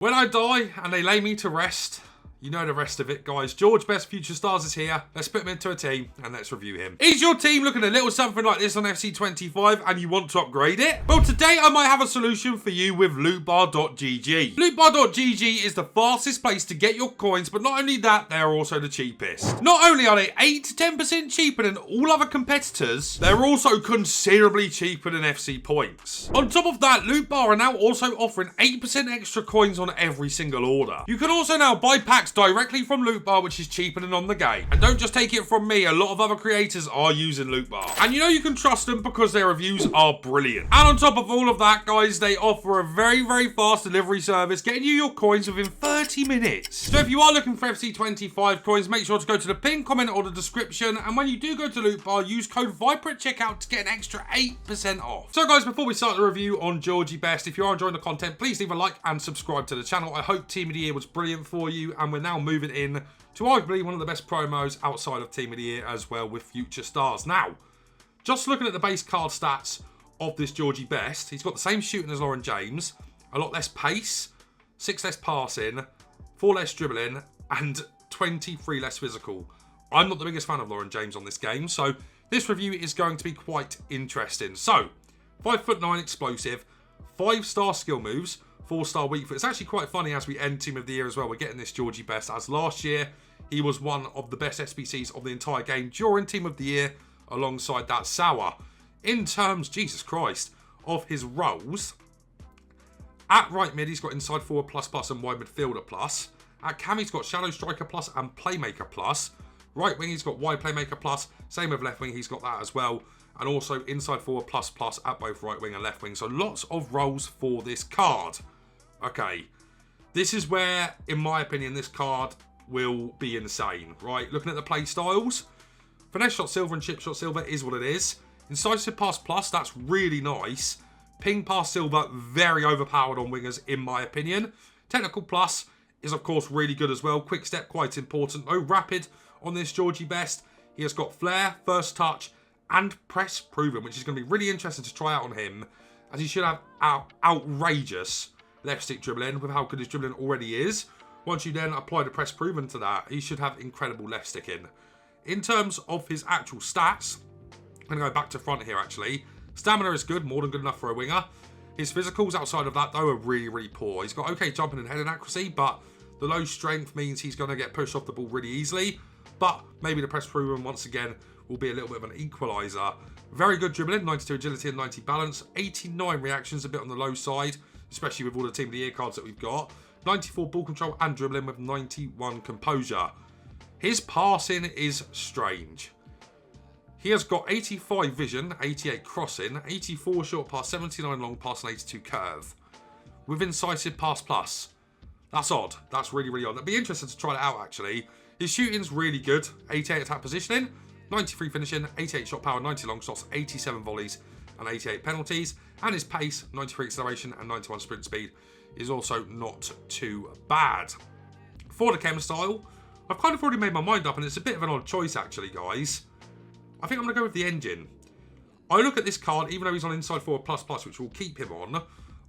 When I die and they lay me to rest, you know the rest of it, guys. George Best Future Stars is here. Let's put him into a team and let's review him. Is your team looking a little something like this on FC25 and you want to upgrade it? Well, today I might have a solution for you with LootBar.gg. LootBar.gg is the fastest place to get your coins, but not only that, they are also the cheapest. Not only are they 8 to 10% cheaper than all other competitors, they're also considerably cheaper than FC points. On top of that, LootBar are now also offering 8% extra coins on every single order. You can also now buy packs directly from LootBar, which is cheaper than on the game. And don't just take it from me, a lot of other creators are using LootBar. And you know you can trust them because their reviews are brilliant. And on top of all of that, guys, they offer a very, very fast delivery service, getting you your coins within 30 minutes. So if you are looking for FC25 coins, make sure to go to the pinned comment or the description. And when you do go to LootBar, use code VIPER at checkout to get an extra 8% off. So guys, before we start the review on Georgie Best, if you are enjoying the content, please leave a like and subscribe to the channel. I hope Team of the Year was brilliant for you, and we're now moving in to arguably one of the best promos outside of Team of the Year as well with Future Stars. Now, just looking at the base card stats of this Georgie Best, he's got the same shooting as Lauren James, a lot less pace, 6 less passing, 4 less dribbling, and 23 less physical. I'm not the biggest fan of Lauren James on this game, so this review is going to be quite interesting. So, 5'9" explosive, 5-star skill moves, 4-star weak foot. It's actually quite funny as we end Team of the Year as well. We're getting this Georgie Best, as last year he was one of the best SBCs of the entire game during Team of the Year alongside that Sour. In terms, Jesus Christ, of his roles, at right mid he's got inside forward plus and wide midfielder plus. At cam he's got shadow striker plus and playmaker plus. Right wing he's got wide playmaker plus. Same with left wing, he's got that as well. And also inside forward plus at both right wing and left wing. So lots of roles for this card. Okay, this is where, in my opinion, this card will be insane, right? Looking at the play styles, finesse shot silver and chip shot silver is what it is. Incisive pass plus, that's really nice. Ping pass silver, very overpowered on wingers, in my opinion. Technical plus is, of course, really good as well. Quick step, quite important. No rapid on this Georgie Best. He has got flair, first touch, and press proven, which is going to be really interesting to try out on him, as he should have outrageous left stick dribbling with how good his dribbling already is. Once you then apply the press proven to that, he should have incredible left sticking. In terms of his actual stats, I'm going to go back to front here actually. Stamina is good, more than good enough for a winger. His physicals outside of that though are really, really poor. He's got okay jumping and heading accuracy, but the low strength means he's going to get pushed off the ball really easily. But maybe the press proven once again will be a little bit of an equaliser. Very good dribbling, 92 agility and 90 balance. 89 reactions, a bit on the low side, especially with all the Team of the Year cards that we've got. 94 ball control and dribbling with 91 composure. His passing is strange. He has got 85 vision, 88 crossing, 84 short pass, 79 long pass and 82 curve. With incisive pass plus. That's odd. That's really, really odd. It'd be interesting to try that out actually. His shooting's really good. 88 attack positioning, 93 finishing, 88 shot power, 90 long shots, 87 volleys and 88 penalties. And his pace, 93 acceleration and 91 sprint speed, is also not too bad. For the chem style, I've kind of already made my mind up, and it's a bit of an odd choice actually, guys. I think I'm going to go with the engine. I look at this card, even though he's on inside forward plus, which will keep him on,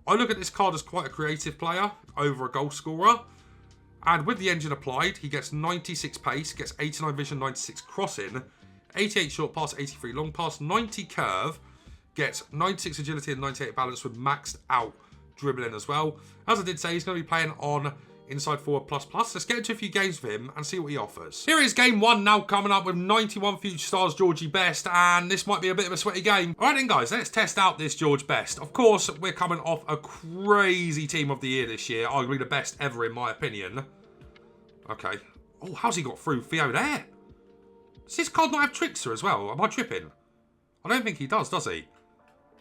I look at this card as quite a creative player over a goal scorer. And with the engine applied, he gets 96 pace, gets 89 vision, 96 crossing, 88 short pass, 83 long pass, 90 curve, gets 96 agility and 98 balance with maxed out dribbling as well. As I did say, he's going to be playing on inside forward plus. Let's get into a few games for him and see what he offers. Here is game 1 now coming up with 91 Future Stars Georgie Best, and this might be a bit of a sweaty game. Alright then guys, let's test out this George Best. Of course, we're coming off a crazy Team of the Year this year, arguably the best ever in my opinion. Okay. Oh, how's he got through Theo there? Does this card not have Trickster as well? Am I tripping? I don't think he does he?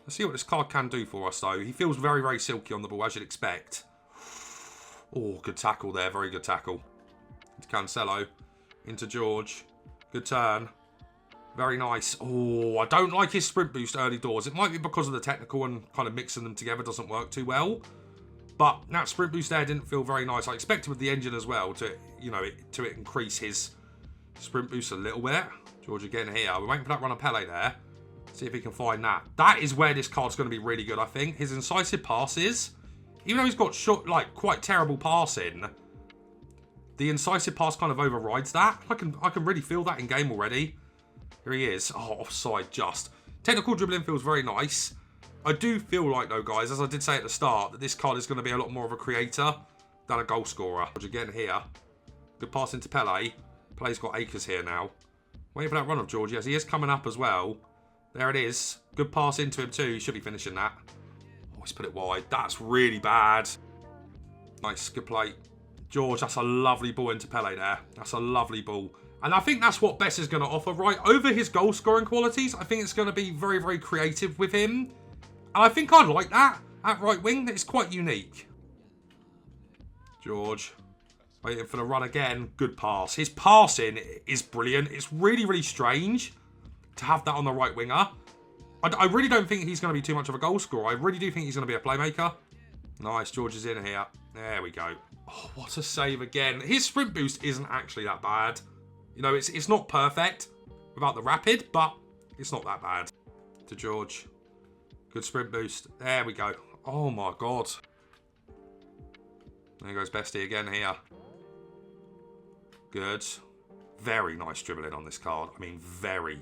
Let's see what this card can do for us, though. He feels very, very silky on the ball, as you'd expect. Oh, good tackle there. Very good tackle. Into Cancelo. Into George. Good turn. Very nice. Oh, I don't like his sprint boost early doors. It might be because of the technical and kind of mixing them together doesn't work too well. But that sprint boost there didn't feel very nice. I expected with the engine as well to, you know, to increase his sprint boost a little bit. George again here. We're waiting for that run of Pele there. See if he can find that. That is where this card's going to be really good, I think. His incisive passes even though he's got short, like, quite terrible passing, the incisive pass kind of overrides that. I can really feel that in game already. Here he is. Oh, offside just. Technical dribbling feels very nice. I do feel like, though, guys, as I did say at the start, that this card is going to be a lot more of a creator than a goal scorer. Again here. Good pass into Pele. Pele's got acres here now. Waiting for that run of George. Yes, he is coming up as well. There it is. Good pass into him too. He should be finishing that. Oh, he's put it wide. That's really bad. Nice. Good play. George, that's a lovely ball into Pele there. That's a lovely ball. And I think that's what Best is going to offer, right? Over his goal scoring qualities, I think it's going to be very, very creative with him. And I think I like that at right wing. It's quite unique. George. Waiting for the run again. Good pass. His passing is brilliant. It's really, really strange to have that on the right winger. I really don't think he's going to be too much of a goal scorer. I really do think he's going to be a playmaker. Nice. George is in here. There we go. Oh, what a save again. His sprint boost isn't actually that bad. You know, it's not perfect without the rapid, but it's not that bad. To George. Good sprint boost. There we go. Oh, my God. There goes Bestie again here. Good. Very nice dribbling on this card. I mean, very,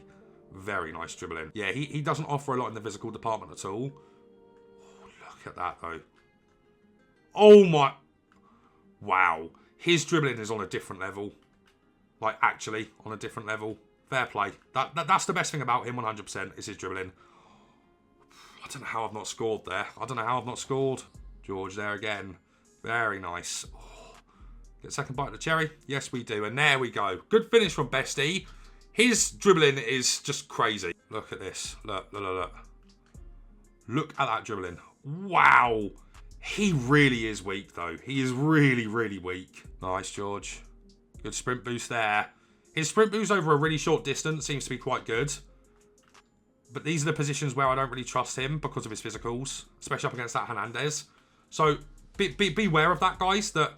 very nice dribbling. Yeah, he doesn't offer a lot in the physical department at all. Oh, look at that, though. Oh, my... Wow. His dribbling is on a different level. Like, actually, on a different level. Fair play. That's the best thing about him, 100%, is his dribbling. I don't know how I've not scored there. I don't know how I've not scored. George there again. Very nice. Oh. Get a second bite of the cherry. Yes, we do. And there we go. Good finish from Bestie. His dribbling is just crazy. Look at this. Look, look, look, look. Look at that dribbling. Wow. He really is weak, though. He is really, really weak. Nice, George. Good sprint boost there. His sprint boost over a really short distance seems to be quite good. But these are the positions where I don't really trust him because of his physicals, especially up against that Hernandez. So beware of that, guys, that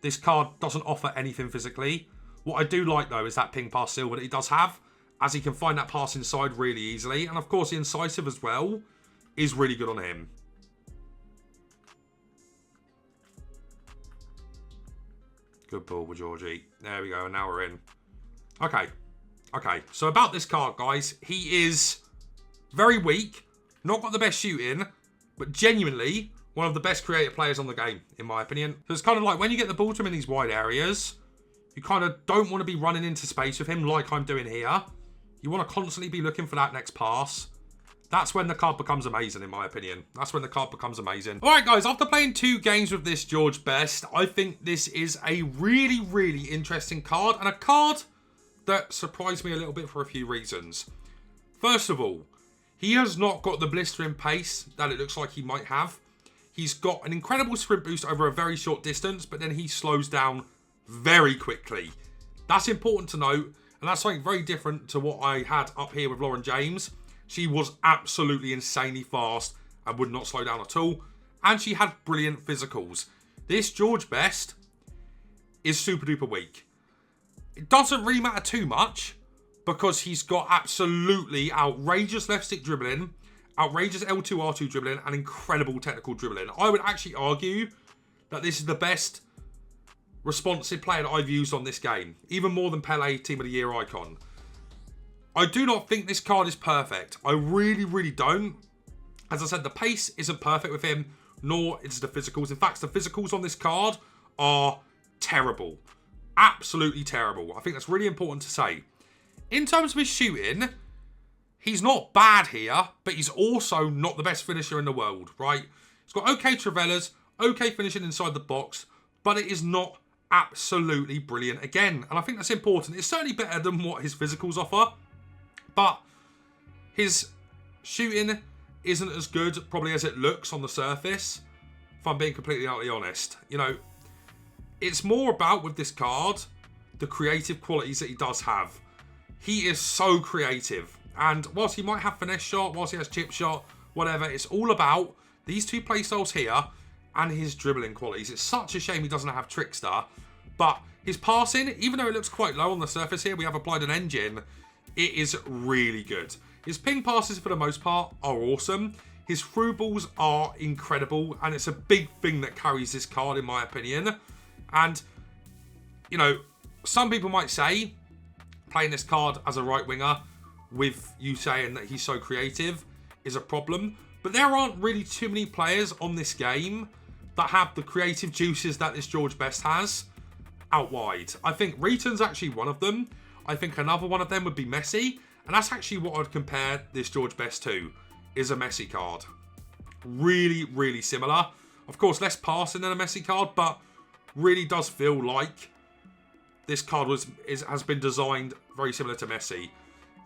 this card doesn't offer anything physically. What I do like, though, is that ping pass silver that he does have, as he can find that pass inside really easily. And, of course, the incisive as well is really good on him. Good ball with Georgie. There we go, and now we're in. Okay. Okay, so about this card, guys, he is very weak, not got the best shooting, but genuinely one of the best creative players on the game, in my opinion. So it's kind of like when you get the ball to him in these wide areas, you kind of don't want to be running into space with him like I'm doing here. You want to constantly be looking for that next pass. That's when the card becomes amazing, in my opinion. That's when the card becomes amazing. All right, guys, after playing 2 games with this George Best, I think this is a really, really interesting card, and a card that surprised me a little bit for a few reasons. First of all, he has not got the blistering pace that it looks like he might have. He's got an incredible sprint boost over a very short distance, but then he slows down very quickly. That's important to note, and that's something very different to what I had up here with Lauren James. She was absolutely insanely fast and would not slow down at all, and she had brilliant physicals. This George Best is super duper weak. It doesn't really matter too much because he's got absolutely outrageous left stick dribbling, outrageous L2R2 dribbling, and incredible technical dribbling. I would actually argue that this is the best responsive player that I've used on this game, even more than Pele, Team of the Year icon. I do not think this card is perfect. I really, really don't. As I said, the pace isn't perfect with him, nor is the physicals. In fact, the physicals on this card are terrible. Absolutely terrible. I think that's really important to say. In terms of his shooting, he's not bad here, but he's also not the best finisher in the world, right? He's got okay Travellas, okay finishing inside the box, but it is not absolutely brilliant again. And I think that's important. It's certainly better than what his physicals offer, but his shooting isn't as good probably as it looks on the surface, if I'm being completely utterly honest. You know, it's more about, with this card, the creative qualities that he does have. He is so creative. And whilst he might have finesse shot, whilst he has chip shot, whatever, it's all about these 2 playstyles here and his dribbling qualities. It's such a shame he doesn't have Trickster. But his passing, even though it looks quite low on the surface here, we have applied an engine, it is really good. His ping passes, for the most part, are awesome. His through balls are incredible, and it's a big thing that carries this card, in my opinion. And, you know, some people might say playing this card as a right winger, with you saying that he's so creative, is a problem. But there aren't really too many players on this game that have the creative juices that this George Best has out wide. I think Reeton's actually one of them. I think another one of them would be Messi. And that's actually what I'd compare this George Best to, is a Messi card. Really, really similar. Of course, less passing than a Messi card, but really does feel like this card has been designed very similar to Messi.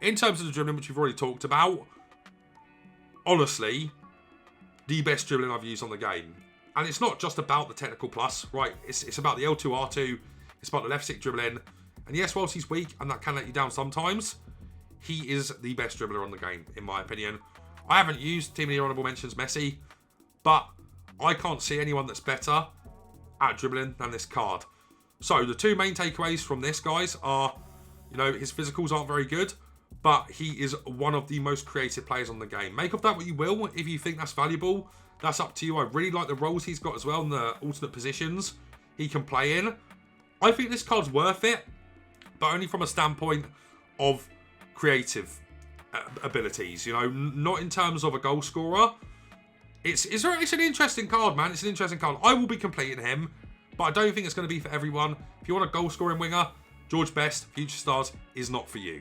In terms of the dribbling, which we've already talked about, honestly, the best dribbling I've used on the game. And it's not just about the technical plus, right? It's about the L2R2, it's about the left stick dribbling. And yes, whilst he's weak, and that can let you down sometimes, he is the best dribbler on the game, in my opinion. I haven't used too many honourable mentions Messi, but I can't see anyone that's better at dribbling than this card. So the two main takeaways from this, guys, are, you know, his physicals aren't very good, but he is one of the most creative players on the game. Make of that what you will. If you think that's valuable, that's up to you. I really like the roles he's got as well, and the alternate positions he can play in. I think this card's worth it, but only from a standpoint of creative abilities, you know, not in terms of a goal scorer. It's an interesting card, man. It's an interesting card. I will be completing him, but I don't think it's going to be for everyone. If you want a goal scoring winger, George Best, Future Stars, is not for you.